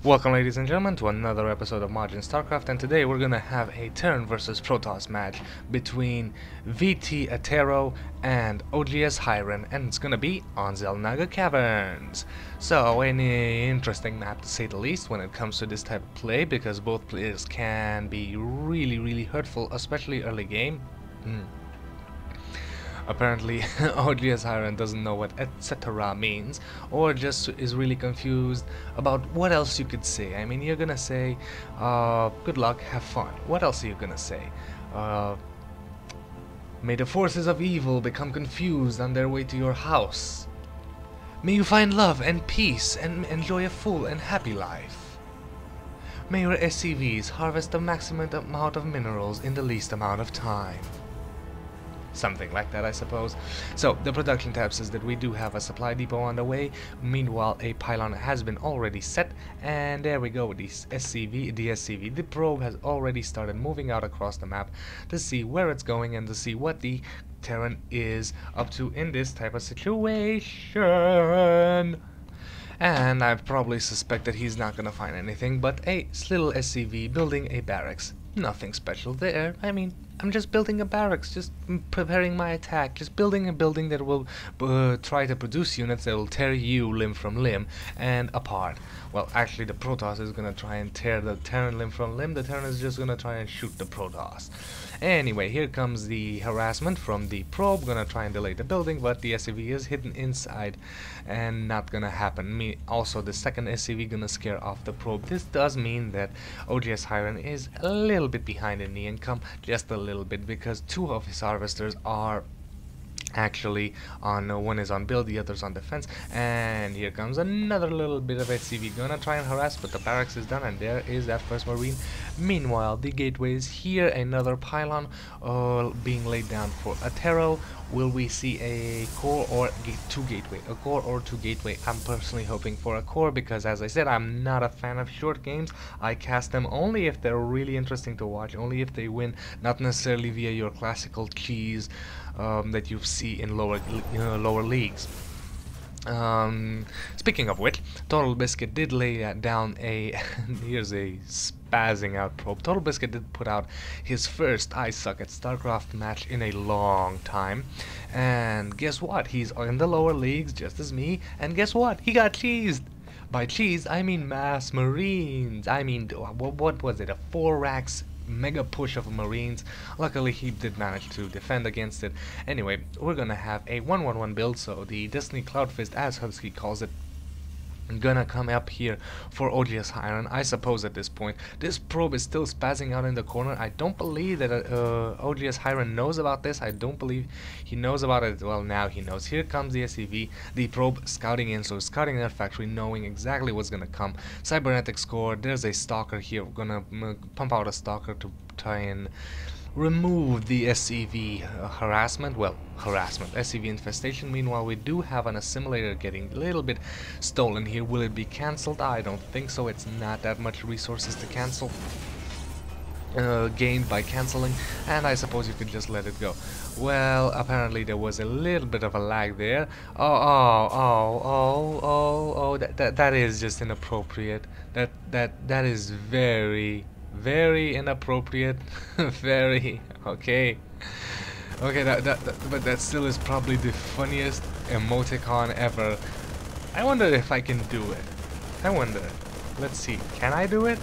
Welcome, ladies and gentlemen, to another episode of Majin Starcraft, and today we're gonna have a Terran versus Protoss match between VTAttero and oGsHireN, and it's gonna be on Xel'Naga Caverns. So, an interesting map to say the least when it comes to this type of play, because both players can be really hurtful, especially early game. Apparently, oGsHireN doesn't know what etc. means, or just is really confused about what else you could say. I mean, you're gonna say, good luck, have fun. What else are you gonna say? May the forces of evil become confused on their way to your house. May you find love and peace and enjoy a full and happy life. May your SCVs harvest the maximum amount of minerals in the least amount of time. Something like that, I suppose. So the production tab says that we do have a supply depot on the way. Meanwhile, a pylon has been already set, and there we go. The SCV, the probe has already started moving out across the map to see where it's going and to see what the Terran is up to in this type of situation. And I probably suspect that he's not gonna find anything but a little SCV building a barracks. Nothing special there. I mean, I'm just building a barracks, just preparing my attack, just building a building that will try to produce units that will tear you limb from limb and apart. Well, actually the Protoss is gonna try and tear the Terran limb from limb. The Terran is just gonna try and shoot the Protoss. Anyway, here comes the harassment from the probe, gonna try and delay the building, but the SCV is hidden inside and not gonna happen. Also, the second SCV gonna scare off the probe. This does mean that oGsHireN is a little bit behind in the income, just a little bit, because two of his harvesters are actually on one is on build, the other's on defense, and here comes another little bit of SCV gonna try and harass, but the barracks is done, and there is that first marine. Meanwhile, the gateway is here, another pylon being laid down for Attero. Will we see a core or two gateway? A core or two gateway? I'm personally hoping for a core, because as I said, I'm not a fan of short games. I cast them only if they're really interesting to watch, only if they win, not necessarily via your classical cheese that you see in lower leagues. Speaking of which, Total Biscuit did lay down a here's a spazzing out probe. Total Biscuit did put out his first I suck at Starcraft match in a long time, and guess what? He's in the lower leagues just as me, and guess what? He got cheesed. By cheese, I mean mass marines. I mean, what was it? A 4 racks mega push of marines. Luckily he did manage to defend against it. Anyway, we're gonna have a 1-1-1 build, so the Destiny Cloudfist, as Husky calls it, gonna come up here for oGsHireN. I suppose at this point this probe is still spazzing out in the corner. I don't believe that oGsHireN knows about this. I don't believe he knows about it. Well, now he knows. Here comes the SCV, the probe scouting in, so scouting their factory, knowing exactly what's gonna come. Cybernetic score, there's a stalker here. We're gonna pump out a stalker to try and remove the SCV harassment, SCV infestation. Meanwhile, we do have an assimilator getting a little bit stolen here. Will it be cancelled? I don't think so. It's not that much resources to cancel, gained by cancelling, and I suppose you could just let it go. Well, apparently there was a little bit of a lag there. That is just inappropriate. That is very inappropriate. Very okay, but that still is probably the funniest emoticon ever. I wonder if I can do it. I wonder. Let's see, can I do it?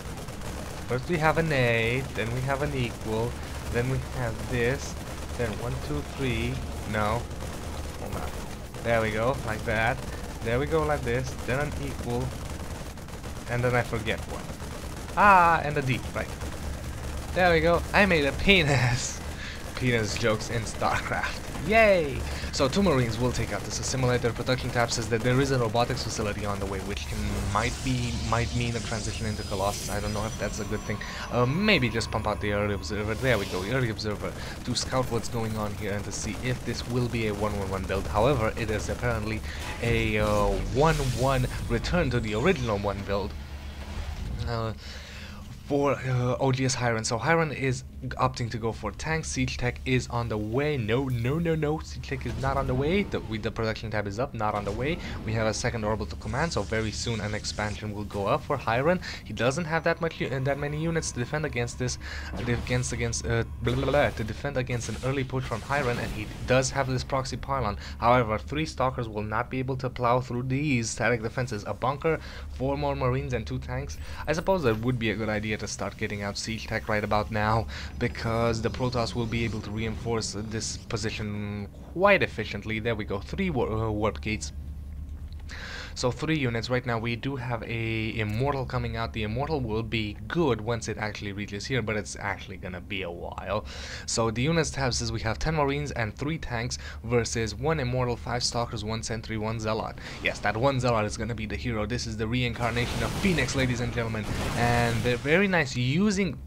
First we have an A, then we have an equal, then we have this, then 1 2 3. No, hold on, there we go, like that. There we go, like this, then an equal, and then I forget what. And a D, right. There we go. I made a penis. Penis jokes in Starcraft. Yay! So 2 marines will take out this assimilator. Production tab says that there is a robotics facility on the way, which might mean a transition into Colossus. I don't know if that's a good thing. Maybe just pump out the early observer. There we go, the early observer, to scout what's going on here and to see if this will be a 1-1-1 build. However, it is apparently a 1-1 return to the original 1 build. For oGsHireN. So Hiren is opting to go for tanks. Siege tech is on the way. No, no, no, no. Siege tech is not on the way. The production tab is up, not on the way. We have a second orbital command, so very soon an expansion will go up for oGsHireN. He doesn't have that many units to defend against this, to defend against an early push from oGsHireN, and he does have this proxy pylon. However, 3 stalkers will not be able to plow through these static defenses. A bunker, 4 more marines, and 2 tanks. I suppose it would be a good idea to start getting out siege tech right about now, because the Protoss will be able to reinforce this position quite efficiently. There we go, 3 warp gates. So 3 units. Right now we do have a Immortal coming out. The Immortal will be good once it actually reaches here, but it's actually gonna be a while. So the units tab says we have 10 Marines and 3 tanks versus 1 Immortal, 5 Stalkers, 1 Sentry, 1 Zealot. Yes, that 1 Zealot is gonna be the hero. This is the reincarnation of Phoenix, ladies and gentlemen. And they're very nice using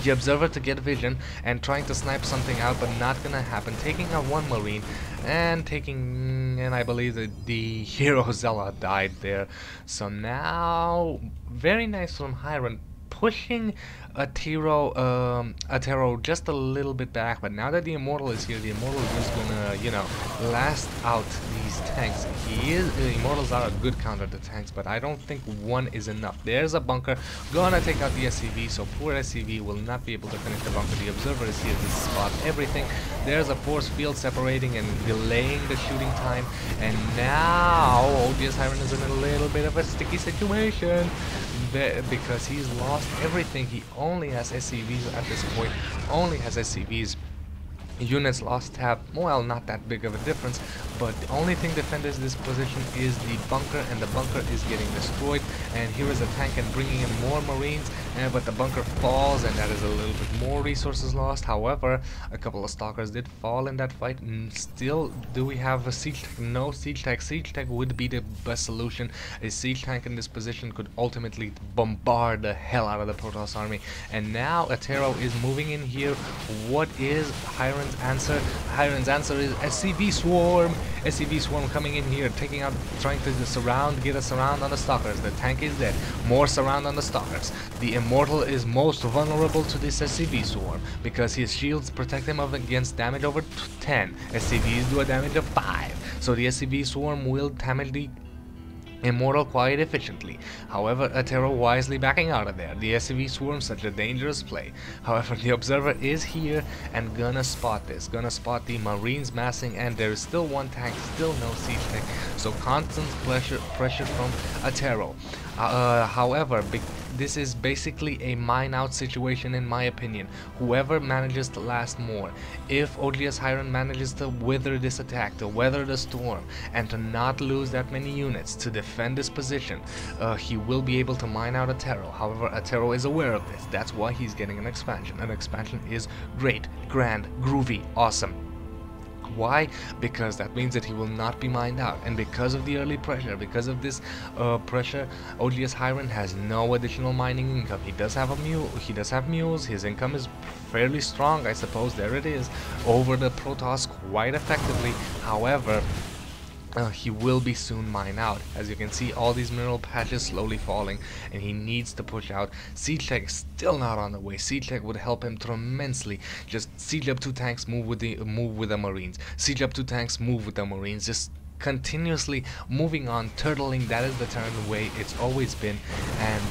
the Observer to get vision and trying to snipe something out, but not gonna happen. Taking out 1 Marine and and I believe that the hero Zealot died there. So now, very nice from oGsHireN, pushing TvPtero just a little bit back, but now that the Immortal is here, the Immortal is gonna, you know, last out these tanks. The Immortals are a good counter to tanks, but I don't think 1 is enough. There's a bunker, gonna take out the SCV, so poor SCV will not be able to finish the bunker. The Observer is here to spot everything. There's a force field separating and delaying the shooting time, and now oGsHireN is in a little bit of a sticky situation because he's lost everything. He only has SCVs at this point, only has SCVs. Units lost tab, well, not that big of a difference, but the only thing defends this position is the bunker, and the bunker is getting destroyed. And here is a tank and bringing in more marines, but the bunker falls, and that is a little bit more resources lost. However, a couple of stalkers did fall in that fight. Still, do we have a siege tank? No siege tank. Siege tank would be the best solution. A siege tank in this position could ultimately bombard the hell out of the Protoss army. And now oGsHireN is moving in here. What is oGsHireN's answer? oGsHireN's answer is SCV Swarm. SCV Swarm coming in here, taking out, trying to get a surround on the stalkers. The tank is dead. More surround on the stalkers. The Immortal is most vulnerable to this SCV Swarm because his shields protect him against damage over 10. SCVs do a damage of 5. So the SCV Swarm will damage the Immortal quite efficiently. However, oGsHireN wisely backing out of there. The SCV Swarm, such a dangerous play. However, the Observer is here and gonna spot this. Gonna spot the Marines massing, and there is still 1 tank, still no siege tank. So constant pressure from oGsHireN. However, this is basically a mine out situation in my opinion. Whoever manages to last more, if oGsHireN manages to wither this attack, to weather the storm, and to not lose that many units to defend this position, he will be able to mine out oGsHireN. However, oGsHireN is aware of this. That's why he's getting an expansion. An expansion is great, grand, groovy, awesome. Why? Because that means that he will not be mined out, and because of the early pressure, because of this pressure, oGsHireN has no additional mining income. He does have mules. His income is fairly strong, I suppose. There it is, over the Protoss quite effectively. However, he will be soon mined out. As you can see, all these mineral patches slowly falling, and he needs to push out. Siege tech is still not on the way. Siege tech would help him tremendously. Just siege up 2 tanks, move with the Marines. Siege up 2 tanks, move with the Marines. Just continuously moving on, turtling. That is the Terran way. It's always been, and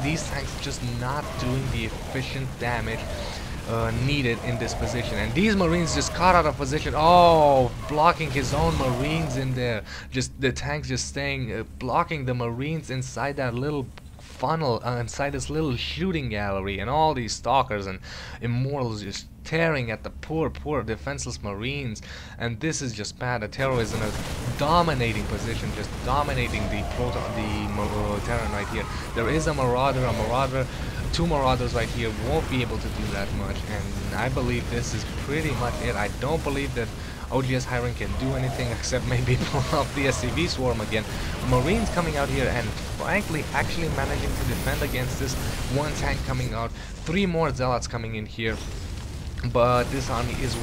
these tanks just not doing the efficient damage needed in this position. And these Marines just caught out of position. Oh, blocking his own Marines in there. Just the tanks just staying, blocking the Marines inside that little funnel, inside this little shooting gallery, and all these stalkers and Immortals just tearing at the poor defenseless Marines. And this is just bad. oGsHireN is in a dominating position, just dominating the Terran right here. There is a Marauder, 2 Marauders right here won't be able to do that much, and I believe this is pretty much it. I don't believe that oGsHireN can do anything except maybe pull off the SCV Swarm again. Marines coming out here and frankly actually managing to defend against this 1 tank coming out. 3 more Zealots coming in here. But this army is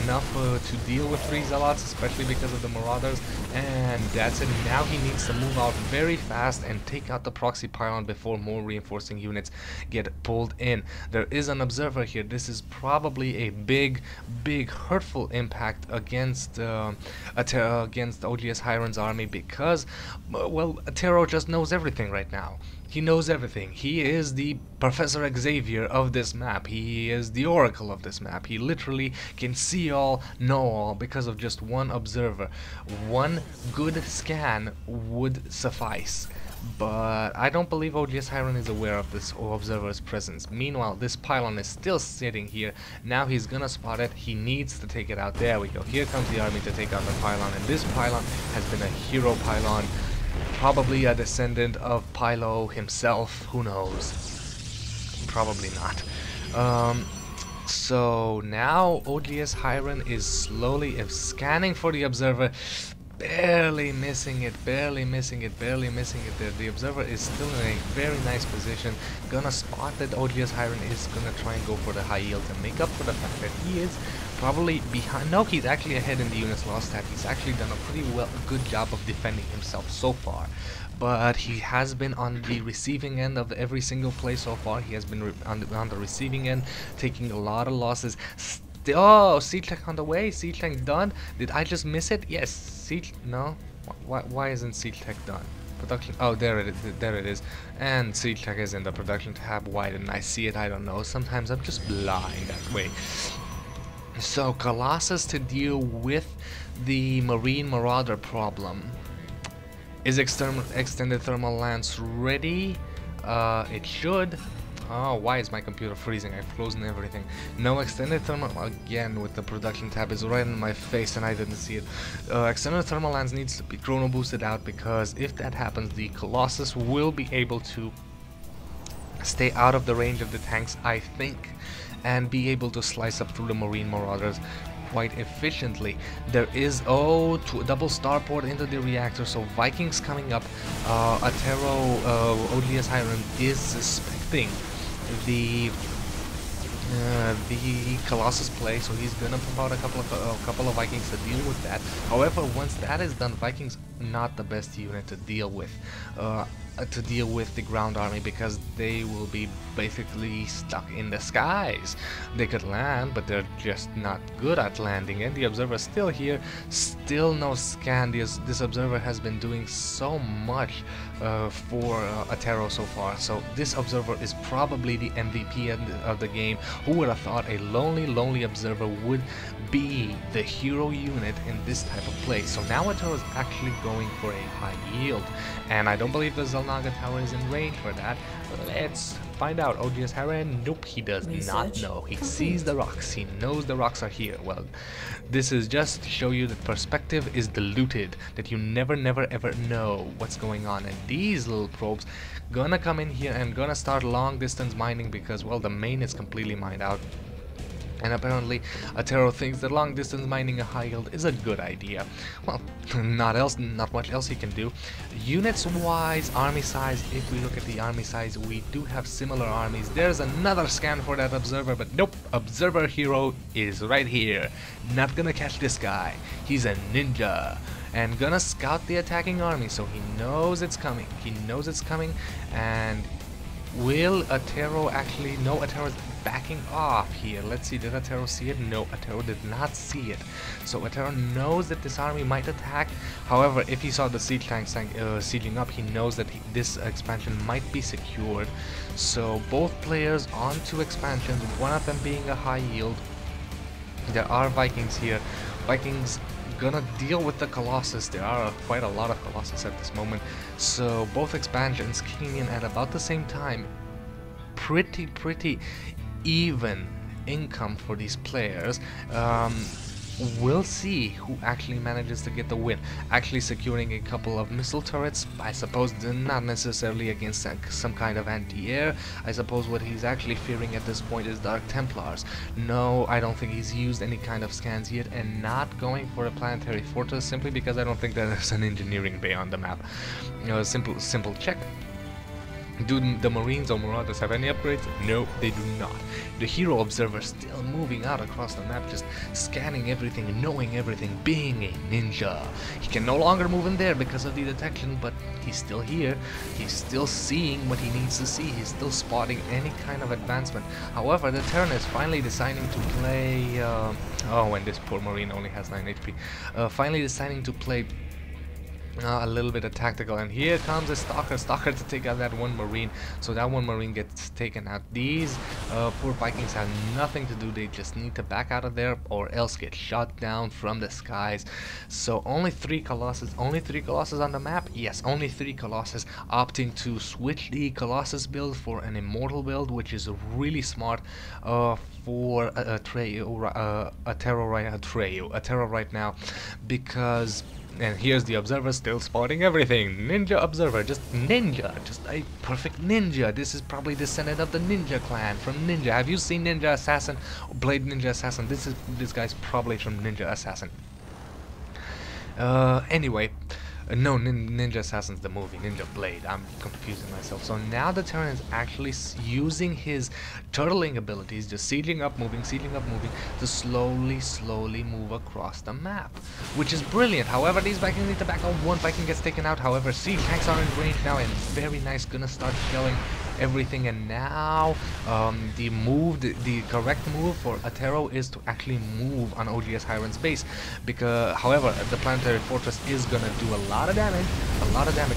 enough to deal with 3 zealots, especially because of the marauders, and that's it. Now he needs to move out very fast and take out the proxy pylon before more reinforcing units get pulled in. There is an observer here. This is probably a big hurtful impact against against oGsHireN's army, because well, TvP just knows everything right now. He knows everything. He is the Professor Xavier of this map. He is the Oracle of this map. He literally can see all, know all, because of just one observer. One good scan would suffice. But I don't believe oGsHireN is aware of this observer's presence. Meanwhile, this pylon is still sitting here. Now he's gonna spot it. He needs to take it out. There we go. Here comes the army to take out the pylon. And this pylon has been a hero pylon. Probably a descendant of Pylo himself, who knows? Probably not. So now oGsHireN is slowly scanning for the observer, barely missing it. The observer is still in a very nice position. Gonna spot that oGsHireN is gonna try and go for the high yield to make up for the fact that he is probably behind. No, he's actually ahead in the units lost stat. He's actually done a pretty good job of defending himself so far. But he has been on the receiving end of every single play so far. He has been on the receiving end, taking a lot of losses. Oh, siege tank on the way. Siege tank done. Did I just miss it? Yes. Siege. No. Why isn't siege tank done? Production. Oh, there it is. There it is. And siege tank is in the production tab. Why didn't I see it? I don't know. Sometimes I'm just blind that way. So Colossus to deal with the Marine Marauder problem. Is extended thermal lance ready? It should. Oh, why is my computer freezing? I've frozen everything. No, extended thermal, again with the production tab, is right in my face and I didn't see it. Extended thermal lance needs to be chrono boosted out, because if that happens, the Colossus will be able to stay out of the range of the tanks, I think, and be able to slice up through the Marine Marauders quite efficiently. There is double starport into the reactor, so Vikings coming up. TvP oGsHireN is suspecting the Colossus play, so he's gonna pump out a couple of Vikings to deal with that. However, once that is done, Vikings not the best unit to deal with the ground army, because they will be basically stuck in the skies. They could land, but they're just not good at landing. And the observer's still here, still no scan. This observer has been doing so much for TvP so far. So this observer is probably the MVP of the game. Who would have thought a lonely observer would be the hero unit in this type of play? So now TvP is actually going for a high yield, and I don't believe the Xel'Naga Tower is in range for that. Let's find out. oGsHireN, nope, he does not know. He sees the rocks, he knows the rocks are here. Well, this is just to show you that perspective is diluted, that you never ever know what's going on. And these little probes gonna come in here and gonna start long distance mining, because, well, the main is completely mined out. And apparently TvP thinks that long distance mining a high yield is a good idea. Well, not much else he can do. Units wise, army size, if we look at the army size, we do have similar armies. There's another scan for that observer, but nope, observer hero is right here. Not gonna catch this guy. He's a ninja and gonna scout the attacking army, so he knows it's coming. And will TvP actually? No, TvP is backing off here. Let's see, did TvP see it? No, TvP did not see it. So TvP knows that this army might attack. However, if he saw the siege tanks sieging up, he knows that this expansion might be secured. So both players on 2 expansions, one of them being a high yield. There are Vikings here. Vikings gonna deal with the Colossus. There are quite a lot of Colossus at this moment, so both expansions kicking in at about the same time. Pretty even income for these players. We'll see who actually manages to get the win. Actually securing a couple of missile turrets, I suppose not necessarily against some kind of anti-air. I suppose what he's actually fearing at this point is Dark Templars. No, I don't think he's used any kind of scans yet, and not going for a planetary fortress simply because I don't think there's an engineering bay on the map. Simple check. Do the Marines or Marauders have any upgrades? No, they do not. The Hero Observer still moving out across the map, just scanning everything, knowing everything, being a ninja. He can no longer move in there because of the detection, but he's still here. He's still seeing what he needs to see. He's still spotting any kind of advancement. However, the Terran is finally deciding to play... oh, and this poor Marine only has 9 HP. Finally deciding to play a little bit of tactical, and here comes a stalker to take out that one Marine. So that one Marine gets taken out. These poor Vikings have nothing to do. They just need to back out of there or else get shot down from the skies. So only 3 Colossus on the map. Yes, only 3 Colossus, opting to switch the Colossus build for an Immortal build, which is really smart for Terran right now, because... And here's the Observer still spotting everything. Ninja Observer, just a perfect ninja. This is probably descendant of the Ninja clan from Ninja. Have you seen Ninja Assassin? Blade Ninja Assassin. This guy's probably from Ninja Assassin. Anyway. No, Ninja Assassin's the movie, Ninja Blade. I'm confusing myself. So now the Terran is actually using his turtling abilities, just sieging up, moving, to slowly move across the map, which is brilliant. However, these Vikings need to back up. One Viking gets taken out. However, siege tanks are in range now, and very nice, gonna start killing everything. And now the correct move for Attero is to actually move on oGsHireN's base, because however the planetary fortress is gonna do a lot of damage,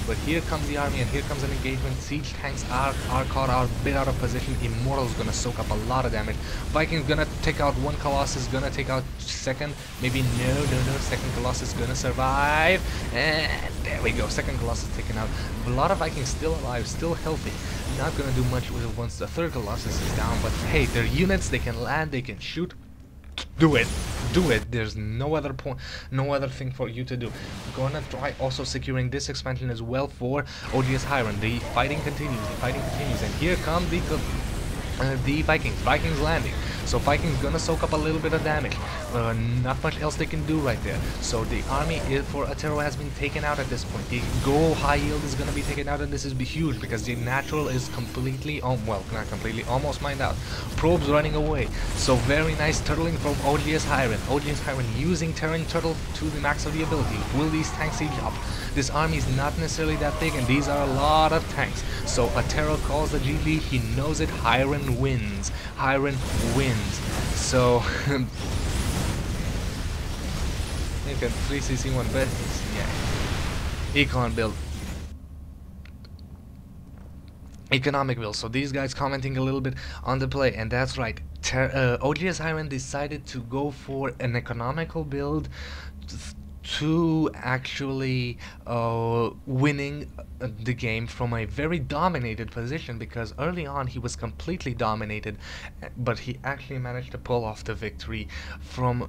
but here comes the army and here comes an engagement. Siege tanks are caught out, bit out of position. Immortal's gonna soak up a lot of damage. Vikings gonna take out one Colossus, gonna take out second, maybe no, second Colossus gonna survive, and there we go, second Colossus taken out. A lot of Vikings still alive, still healthy. Not gonna do much with it once the third Colossus is down, but hey, they're units, they can land, they can shoot. Do it. There's no other thing for you to do. Gonna try also securing this expansion as well for oGsHireN. The fighting continues, and here come the Vikings landing. So Vikings gonna soak up a little bit of damage. Not much else they can do right there. So the army for Attero has been taken out at this point. The Go High Yield is gonna be taken out, and this is huge because the natural is completely, well, not completely, almost mined out. Probes running away. So very nice turtling from oGsHireN. oGsHireN using Terran turtle to the max of the ability. Will these tanks siege up? This army is not necessarily that big, and these are a lot of tanks. So Attero calls the GG. He knows it. Hiren wins. So you can 3cc1 bet. Yeah. Econ build. Economic build. So these guys commenting a little bit on the play, and that's right. oGsHireN decided to go for an economical build to actually winning the game from a very dominated position, because early on he was completely dominated, but he actually managed to pull off the victory from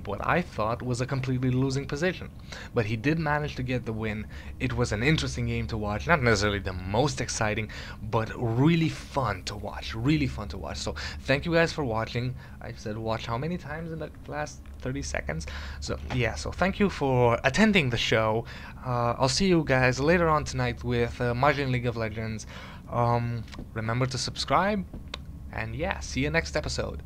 what I thought was a completely losing position. But he did manage to get the win. It was an interesting game to watch, not necessarily the most exciting, but really fun to watch, So thank you guys for watching. I said watch how many times in the last 30 seconds? So yeah, so thank you for attending the show. I'll see you guys later on tonight with Majin League of Legends. Remember to subscribe, and yeah, see you next episode.